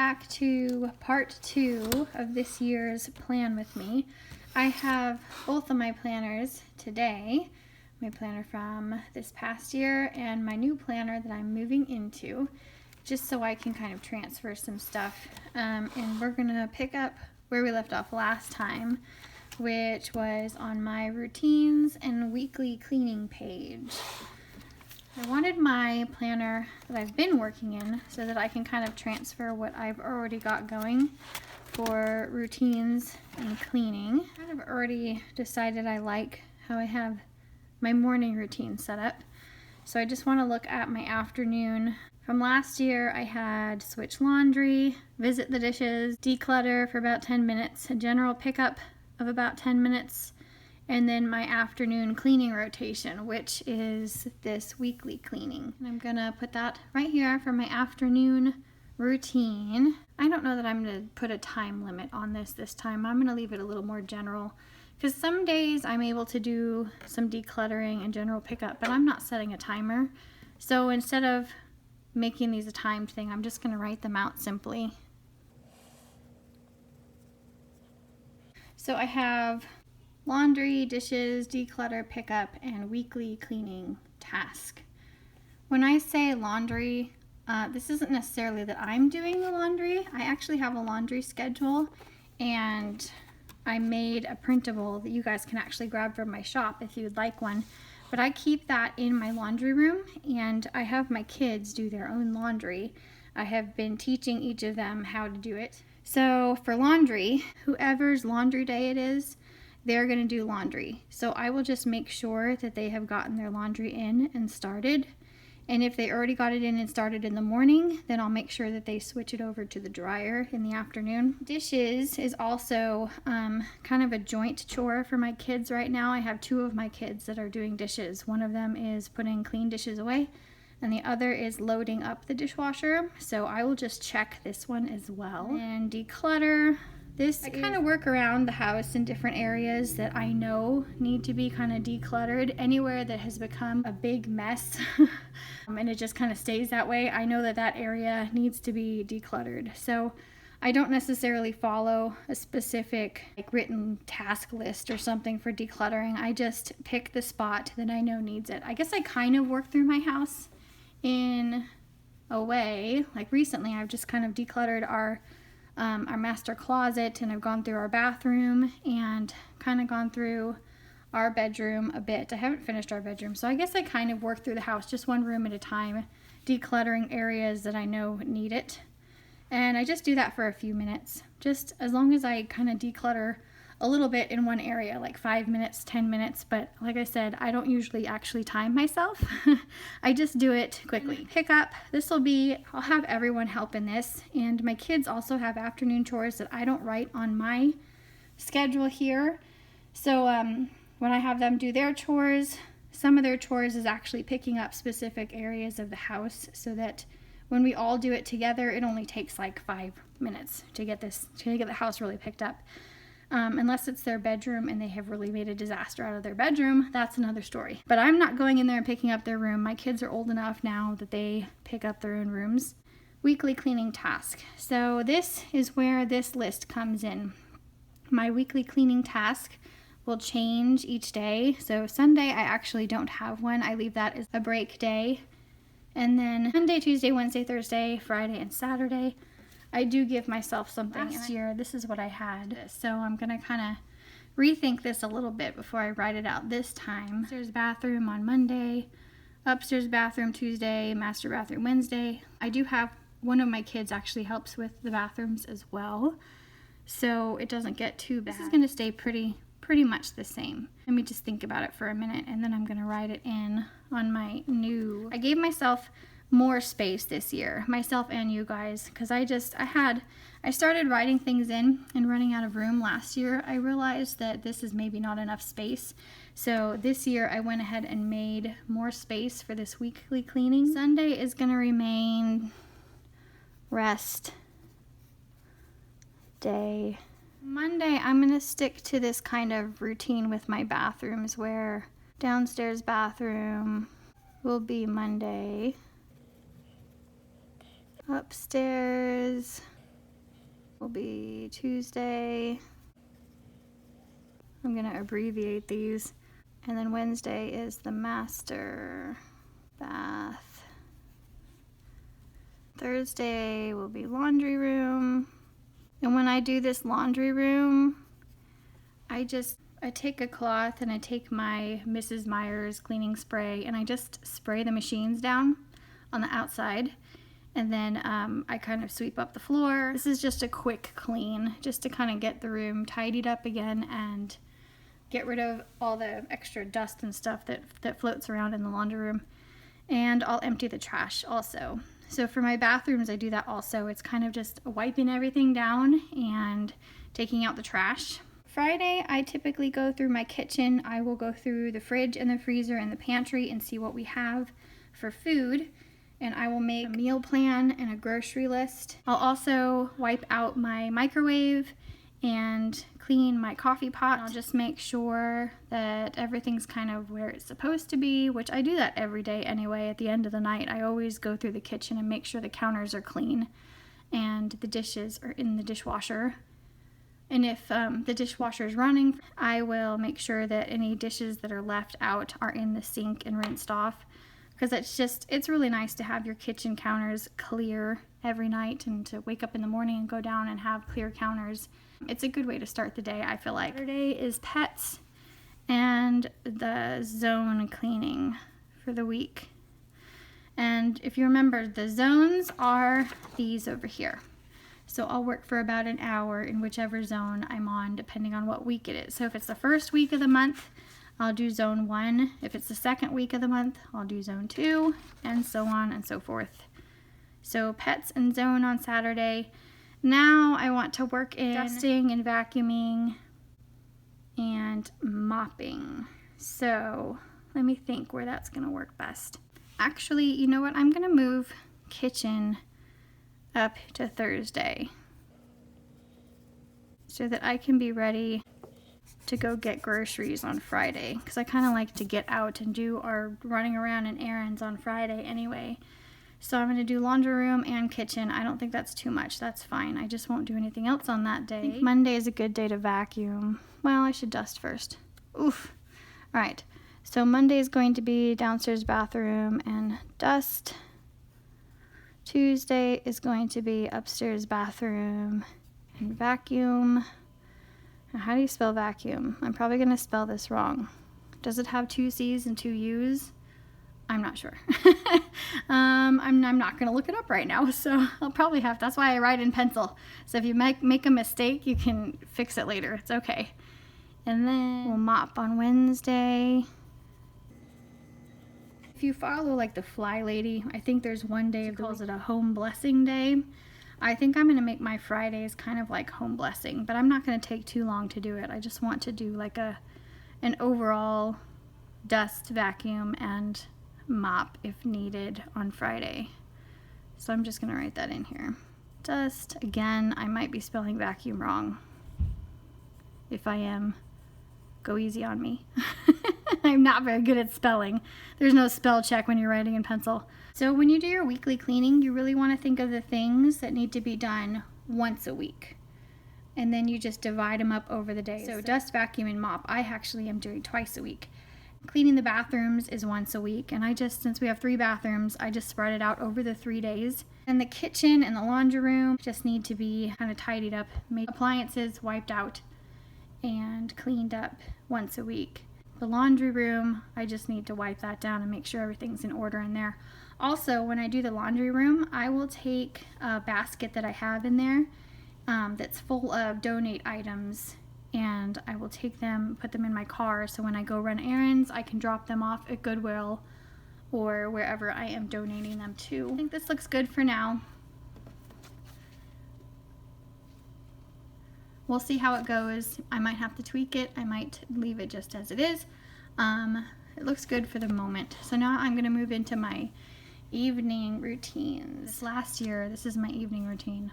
back to part 2 of this year's plan with me. I have both of my planners today, my planner from this past year and my new planner that I'm moving into, just so I can kind of transfer some stuff. And we're gonna pick up where we left off last time, which was on my routines and weekly cleaning page. I wanted my planner that I've been working in so that I can kind of transfer what I've already got going for routines and cleaning. I kind of already decided I like how I have my morning routine set up. So I just want to look at my afternoon. From last year, I had switch laundry, visit the dishes, declutter for about 10 minutes, a general pickup of about 10 minutes, and then my afternoon cleaning rotation, which is this weekly cleaning. And I'm gonna put that right here for my afternoon routine. I don't know that I'm gonna put a time limit on this time. I'm gonna leave it a little more general, because some days I'm able to do some decluttering and general pickup, but I'm not setting a timer. So instead of making these a timed thing, I'm just gonna write them out simply. So I have laundry, dishes, declutter, pickup, and weekly cleaning task. When I say laundry, this isn't necessarily that I'm doing the laundry. I actually have a laundry schedule, and I made a printable that you guys can actually grab from my shop if you'd like one. But I keep that in my laundry room, and I have my kids do their own laundry. I have been teaching each of them how to do it. So for laundry, whoever's laundry day it is, they're going to do laundry. So I will just make sure that they have gotten their laundry in and started. And if they already got it in and started in the morning, then I'll make sure that they switch it over to the dryer in the afternoon. Dishes is also kind of a joint chore for my kids right now. I have 2 of my kids that are doing dishes. One of them is putting clean dishes away, and the other is loading up the dishwasher. So I will just check this one as well. And declutter. I kind of work around the house in different areas that I know need to be kind of decluttered. Anywhere that has become a big mess and it just kind of stays that way, I know that that area needs to be decluttered. So I don't necessarily follow a specific written task list or something for decluttering. I just pick the spot that I know needs it. I guess I kind of work through my house in a way. Like recently, I've just kind of decluttered our master closet, and I've gone through our bathroom and kind of gone through our bedroom a bit. I haven't finished our bedroom, so I guess I kind of work through the house just one room at a time, decluttering areas that I know need it. And I just do that for a few minutes, just as long as I kind of declutter a little bit in one area, like 5 minutes, 10 minutes. But like I said, I don't usually actually time myself. I just do it quickly. Pick up, I'll have everyone help in this. And my kids also have afternoon chores that I don't write on my schedule here. So when I have them do their chores, some of their chores is actually picking up specific areas of the house, so that when we all do it together, it only takes like 5 minutes to get the house really picked up. Unless it's their bedroom and they have really made a disaster out of their bedroom, that's another story. But I'm not going in there and picking up their room. My kids are old enough now that they pick up their own rooms. Weekly cleaning task. So this is where this list comes in. My weekly cleaning task will change each day. So Sunday, I actually don't have one. I leave that as a break day. And then Monday, Tuesday, Wednesday, Thursday, Friday, and Saturday, I do give myself something. Last year, this is what I had. So I'm going to kind of rethink this a little bit before I write it out this time. Upstairs bathroom on Monday, upstairs bathroom Tuesday, master bathroom Wednesday. I do have one of my kids actually helps with the bathrooms as well, so it doesn't get too bad. This is going to stay pretty much the same. Let me just think about it for a minute, and then I'm going to write it in on my new. I gave myself more space this year, myself and you guys, because I started writing things in and running out of room last year. I realized that this is maybe not enough space, so this year I went ahead and made more space for this weekly cleaning. Sunday is going to remain rest day. Monday I'm going to stick to this kind of routine with my bathrooms, where downstairs bathroom will be Monday. Upstairs will be Tuesday. I'm gonna abbreviate these. And then Wednesday is the master bath. Thursday will be laundry room. And when I do this laundry room, I take a cloth and I take my Mrs. Meyer's cleaning spray and I just spray the machines down on the outside. And then I kind of sweep up the floor. This is just a quick clean, just to kind of get the room tidied up again and get rid of all the extra dust and stuff that floats around in the laundry room. And I'll empty the trash also. So for my bathrooms, I do that also. It's kind of just wiping everything down and taking out the trash. Friday, I typically go through my kitchen. I will go through the fridge and the freezer and the pantry and see what we have for food. And I will make a meal plan and a grocery list. I'll also wipe out my microwave and clean my coffee pot. I'll just make sure that everything's kind of where it's supposed to be, which I do that every day anyway. At the end of the night, I always go through the kitchen and make sure the counters are clean and the dishes are in the dishwasher. And if the dishwasher is running, I will make sure that any dishes that are left out are in the sink and rinsed off. Because it's really nice to have your kitchen counters clear every night and to wake up in the morning and go down and have clear counters. It's a good way to start the day, I feel like. Saturday is pets and the zone cleaning for the week. And if you remember, the zones are these over here. So I'll work for about an hour in whichever zone I'm on, depending on what week it is. So if it's the first week of the month, I'll do zone 1. If it's the second week of the month, I'll do zone 2, and so on and so forth. So pets and zone on Saturday. Now I want to work in dusting and vacuuming and mopping. So let me think where that's going to work best. Actually, you know what? I'm going to move kitchen up to Thursday so that I can be ready to go get groceries on Friday, because I kind of like to get out and do our running around and errands on Friday anyway. So I'm going to do laundry room and kitchen. I don't think that's too much. That's fine. I just won't do anything else on that day. I think Monday is a good day to vacuum. Well, I should dust first. Oof. All right. So Monday is going to be downstairs bathroom and dust. Tuesday is going to be upstairs bathroom and vacuum. Now, how do you spell vacuum? I'm probably going to spell this wrong. Does it have 2 C's and 2 U's? I'm not sure. I'm not going to look it up right now, so I'll probably have. That's why I write in pencil. So if you make a mistake, you can fix it later. It's okay. And then we'll mop on Wednesday. If you follow like the Fly Lady, I think there's one day, she calls it a home blessing day. I think I'm going to make my Fridays kind of like home blessing, but I'm not going to take too long to do it. I just want to do like an overall dust, vacuum, and mop if needed on Friday. So I'm just going to write that in here. Dust. Again, I might be spelling vacuum wrong. If I am, go easy on me. I'm not very good at spelling. There's no spell check when you're writing in pencil. So when you do your weekly cleaning, you really want to think of the things that need to be done once a week. And then you just divide them up over the day. So dust, vacuum, and mop, I actually am doing twice a week. Cleaning the bathrooms is once a week. And since we have 3 bathrooms, I just spread it out over the 3 days. And the kitchen and the laundry room just need to be kind of tidied up, made appliances wiped out, and cleaned up once a week. The laundry room, I just need to wipe that down and make sure everything's in order in there. Also, when I do the laundry room, I will take a basket that I have in there that's full of donate items, and I will take them, put them in my car, so when I go run errands, I can drop them off at Goodwill or wherever I am donating them to. I think this looks good for now. We'll see how it goes. I might have to tweak it. I might leave it just as it is. It looks good for the moment. So now I'm going to move into my evening routines. Last year, this is my evening routine.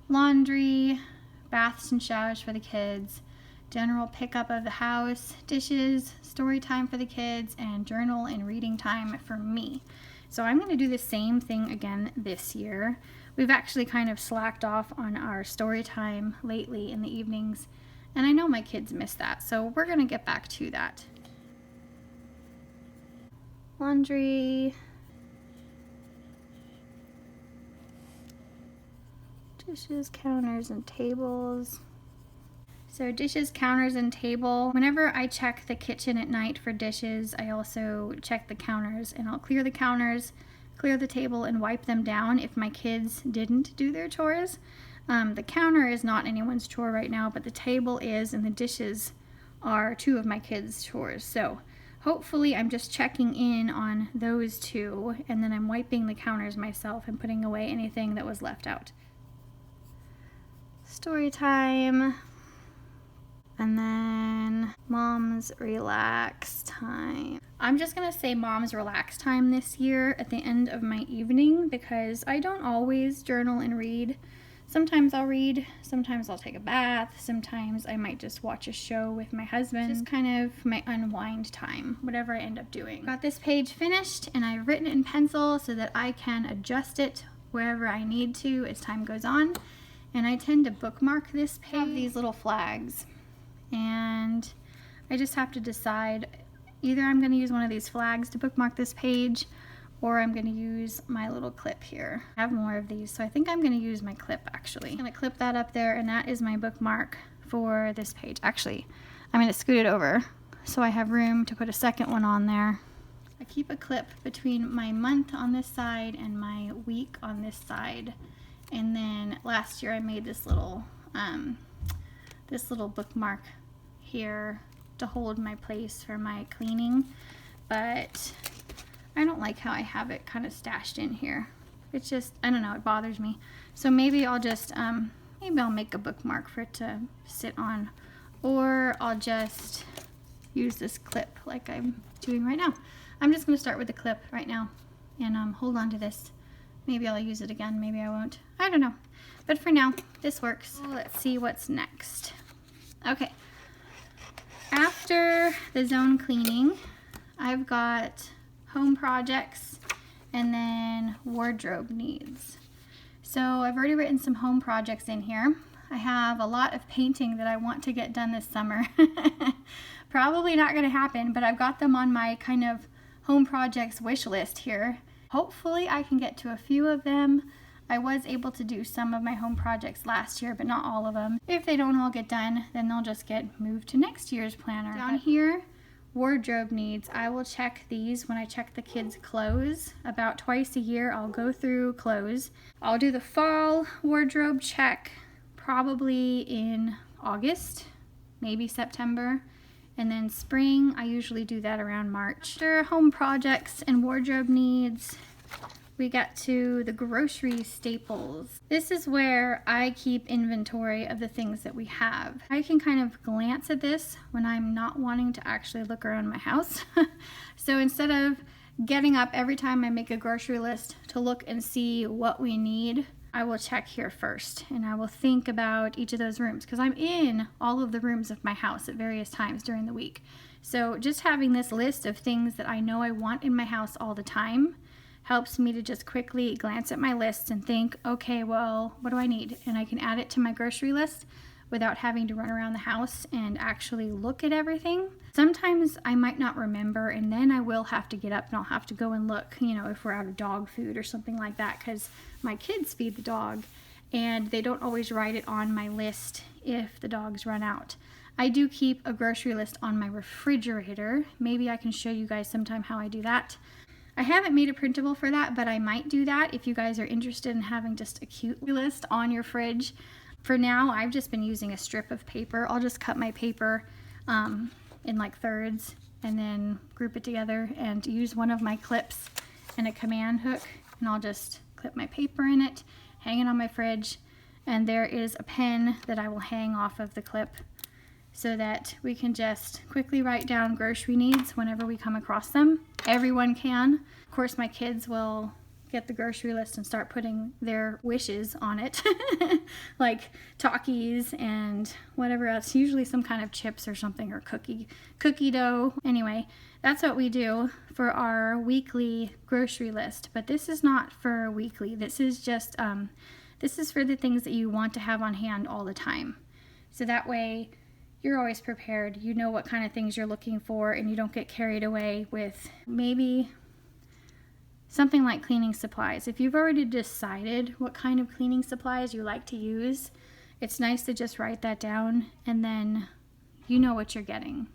Laundry, baths and showers for the kids, general pickup of the house, dishes, story time for the kids, and journal and reading time for me. So I'm going to do the same thing again this year. We've actually kind of slacked off on our story time lately in the evenings, and I know my kids miss that, so we're going to get back to that. Laundry, dishes, counters, and tables. So dishes, counters, and table. Whenever I check the kitchen at night for dishes, I also check the counters, and I'll clear the counters, clear the table, and wipe them down if my kids didn't do their chores. The counter is not anyone's chore right now, but the table is, and the dishes are 2 of my kids' chores. So hopefully I'm just checking in on those 2, and then I'm wiping the counters myself and putting away anything that was left out. Story time. And then mom's relax time. I'm just gonna say mom's relax time this year at the end of my evening because I don't always journal and read. Sometimes I'll read, sometimes I'll take a bath, sometimes I might just watch a show with my husband. Just kind of my unwind time, whatever I end up doing. Got this page finished and I've written it in pencil so that I can adjust it wherever I need to as time goes on. And I tend to bookmark this page. I have these little flags. And I just have to decide, either I'm going to use one of these flags to bookmark this page, or I'm going to use my little clip here. I have more of these, so I think I'm going to use my clip actually. I'm going to clip that up there, and that is my bookmark for this page. Actually, I'm going to scoot it over so I have room to put a second one on there. I keep a clip between my month on this side and my week on this side. And then last year I made this little bookmark here to hold my place for my cleaning, but I don't like how I have it kind of stashed in here. It's just, I don't know, it bothers me. So maybe I'll just, maybe I'll make a bookmark for it to sit on, or I'll just use this clip like I'm doing right now. I'm just going to start with the clip right now and hold on to this. Maybe I'll use it again, maybe I won't. I don't know. But for now, this works. Let's see what's next. Okay. After the zone cleaning, I've got home projects and then wardrobe needs. So I've already written some home projects in here. I have a lot of painting that I want to get done this summer. Probably not going to happen, but I've got them on my kind of home projects wish list here. Hopefully I can get to a few of them. I was able to do some of my home projects last year, but not all of them. If they don't all get done, then they'll just get moved to next year's planner. Down here, wardrobe needs. I will check these when I check the kids' clothes. About twice a year, I'll go through clothes. I'll do the fall wardrobe check probably in August, maybe September. And then spring, I usually do that around March. After home projects and wardrobe needs, we get to the grocery staples. This is where I keep inventory of the things that we have. I can kind of glance at this when I'm not wanting to actually look around my house. So instead of getting up every time I make a grocery list to look and see what we need, I will check here first and I will think about each of those rooms because I'm in all of the rooms of my house at various times during the week. So just having this list of things that I know I want in my house all the time helps me to just quickly glance at my list and think, okay, well, what do I need? And I can add it to my grocery list without having to run around the house and actually look at everything. Sometimes I might not remember, and then I will have to get up and I'll have to go and look, you know, if we're out of dog food or something like that, because my kids feed the dog and they don't always write it on my list if the dogs run out. I do keep a grocery list on my refrigerator. Maybe I can show you guys sometime how I do that. I haven't made a printable for that, but I might do that if you guys are interested in having just a cute list on your fridge. For now, I've just been using a strip of paper. I'll just cut my paper in like thirds and then group it together and use one of my clips and a command hook, and I'll just clip my paper in it, hang it on my fridge, and there is a pen that I will hang off of the clip so that we can just quickly write down grocery needs whenever we come across them. Everyone can. Of course, my kids will get the grocery list and start putting their wishes on it, like Takis and whatever else, usually some kind of chips or something, or cookie dough. Anyway, that's what we do for our weekly grocery list. But this is not for weekly. This is just, this is for the things that you want to have on hand all the time. So that way you're always prepared. You know what kind of things you're looking for, and you don't get carried away with maybe something like cleaning supplies. If you've already decided what kind of cleaning supplies you like to use, it's nice to just write that down, and then you know what you're getting.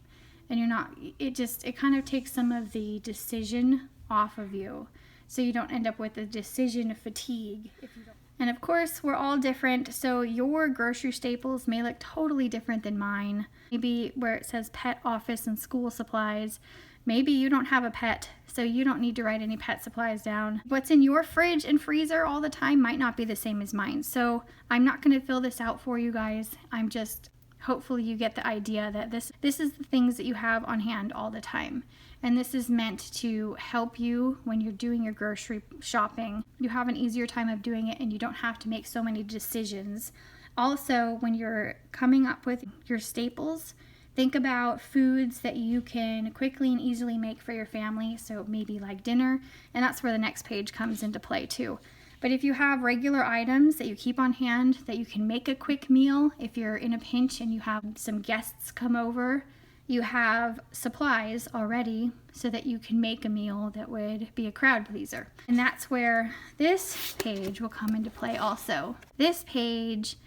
And you're not, it kind of takes some of the decision off of you, so you don't end up with a decision fatigue if you don't. And of course, we're all different, so your grocery staples may look totally different than mine. Maybe where it says pet, office, and school supplies, maybe you don't have a pet, so you don't need to write any pet supplies down. What's in your fridge and freezer all the time might not be the same as mine. So I'm not going to fill this out for you guys. Hopefully you get the idea that this is the things that you have on hand all the time. And this is meant to help you when you're doing your grocery shopping. You have an easier time of doing it, and you don't have to make so many decisions. Also, when you're coming up with your staples, think about foods that you can quickly and easily make for your family. So maybe like dinner, and that's where the next page comes into play too. But if you have regular items that you keep on hand that you can make a quick meal, if you're in a pinch and you have some guests come over, you have supplies already so that you can make a meal that would be a crowd pleaser. And that's where this page will come into play also. This page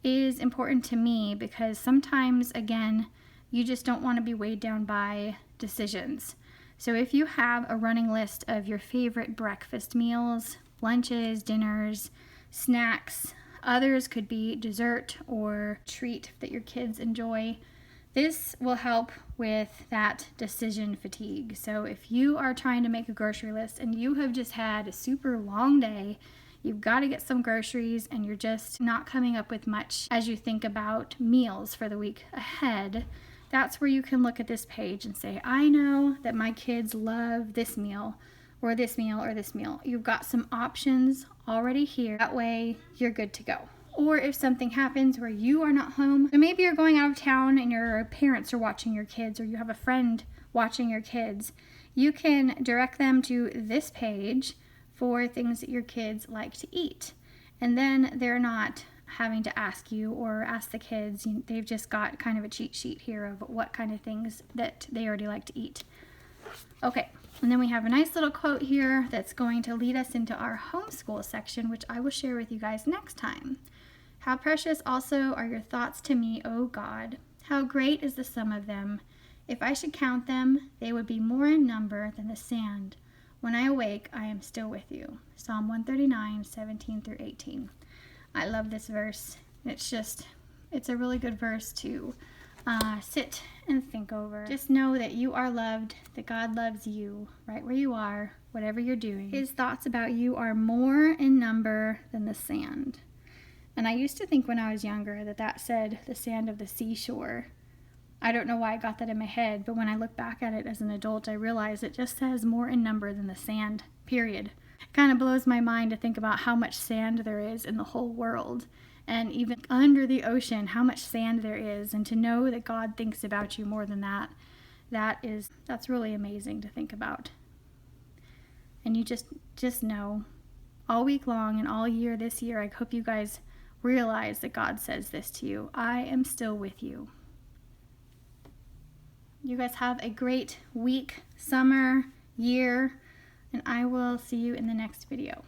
is important to me because sometimes, again, you just don't want to be weighed down by decisions. So if you have a running list of your favorite breakfast meals, lunches, dinners, snacks, others could be dessert or treat that your kids enjoy, this will help with that decision fatigue. So if you are trying to make a grocery list and you have just had a super long day, you've got to get some groceries, and you're just not coming up with much as you think about meals for the week ahead, that's where you can look at this page and say, I know that my kids love this meal, or this meal, or this meal. You've got some options already here. That way you're good to go. Or if something happens where you are not home, so maybe you're going out of town and your parents are watching your kids, or you have a friend watching your kids, you can direct them to this page for things that your kids like to eat. And then they're not having to ask you or ask the kids. They've just got kind of a cheat sheet here of what kind of things that they already like to eat. Okay, and then we have a nice little quote here that's going to lead us into our homeschool section, which I will share with you guys next time. How precious also are your thoughts to me, O God. How great is the sum of them. If I should count them, they would be more in number than the sand. When I awake, I am still with you. Psalm 139, 17 through 18. I love this verse. It's a really good verse to sit and think over. Just know that you are loved, that God loves you right where you are, whatever you're doing. His thoughts about you are more in number than the sand. And I used to think when I was younger that said the sand of the seashore. I don't know why I got that in my head, but when I look back at it as an adult, I realize it just says more in number than the sand, period. It kind of blows my mind to think about how much sand there is in the whole world. And even under the ocean, how much sand there is. And to know that God thinks about you more than that, that's really amazing to think about. And you just know all week long and all year this year, I hope you guys realize that God says this to you. I am still with you. You guys have a great week, summer, year, and I will see you in the next video.